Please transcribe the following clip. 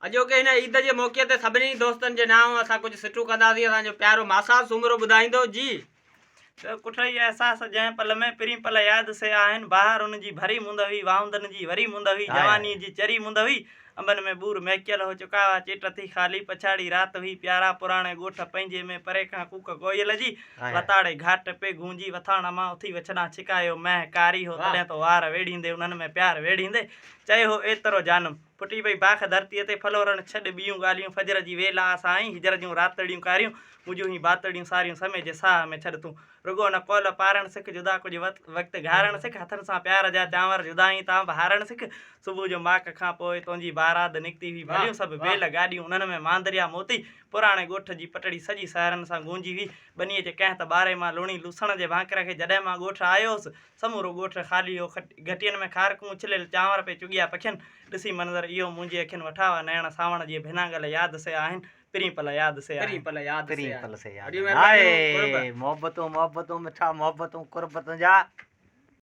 अॼोके हिन ईद जे मौक़े ते सभिनी दोस्तनि जे नाम असां कुझु सुठो कंदासीं। असांजो प्यारो मासा सुमरो ॿुधाईंदो जी। तो कुठई एहसास जंहिं पल में पिरी पल यादि से आहिनि। ॿाहिरि उनजी भरी मुंद हुई, वाहुंदनि जी वरी मुंद हुई, जवानी जी चरी मुंद हुई। अंबनि में बूर महकियल हो चुका हुआ, चेट थी ख़ाली पछाड़ी राति हुई। प्यारा पुराणे ॻोठ पंहिंजे में परे खां कूक कोयल जी। वताड़े घाट पे गूंजी वथाण मां उथी वछना छिकायो मह कारी हो। तॾहिं तो वार वेड़ींदे उन्हनि में प्यार वेड़ींदे चयो हो एतिरो जानम। फुटी पई बाख धरतीअ ते फलोरन छॾ ॿियूं ॻाल्हियूं। फजर जी वेला असां आई हिजर जूं रातड़ियूं कारियूं। मुंहिंजूं ही बातड़ियूं सारियूं समय जे साह में छॾ तूं। रुगो न कौल पारण सिख, जुदा कुछ वक़्तु घारण सिख। हथनि सां प्यार जा चांवर जुदाई तां बहारण सिख। सुबुह जो माक खां पोइ तुंहिंजी बारात निकिती हुई। भलियूं सभु बेल गाॾियूं उन्हनि में मांदरिया मोती। पुराणे ॻोठ जी पटड़ी सॼी साहिरनि सां गूंजी हुई। बनीअ जे कंहिं त ॿारे मां लूणी लूसण जे भांकर खे जॾहिं मां ॻोठ आयो हुअसि समूरो ॻोठ ख़ाली हो। घटियुनि में खारकूं उछलियल चांवर पे चुॻिया पखियुनि। ॾिसी मंज़र इहो मुंहिंजी अखियुनि वठावा नयण सावण जी भिनांगल यादि से आहिनि। पिरी पल यादि से पिरी पल यादि से पल से आहिनि। मोहब्बतूं मोहब्बतूं मिठा मोहब्बतूं कुर्बतूं जा।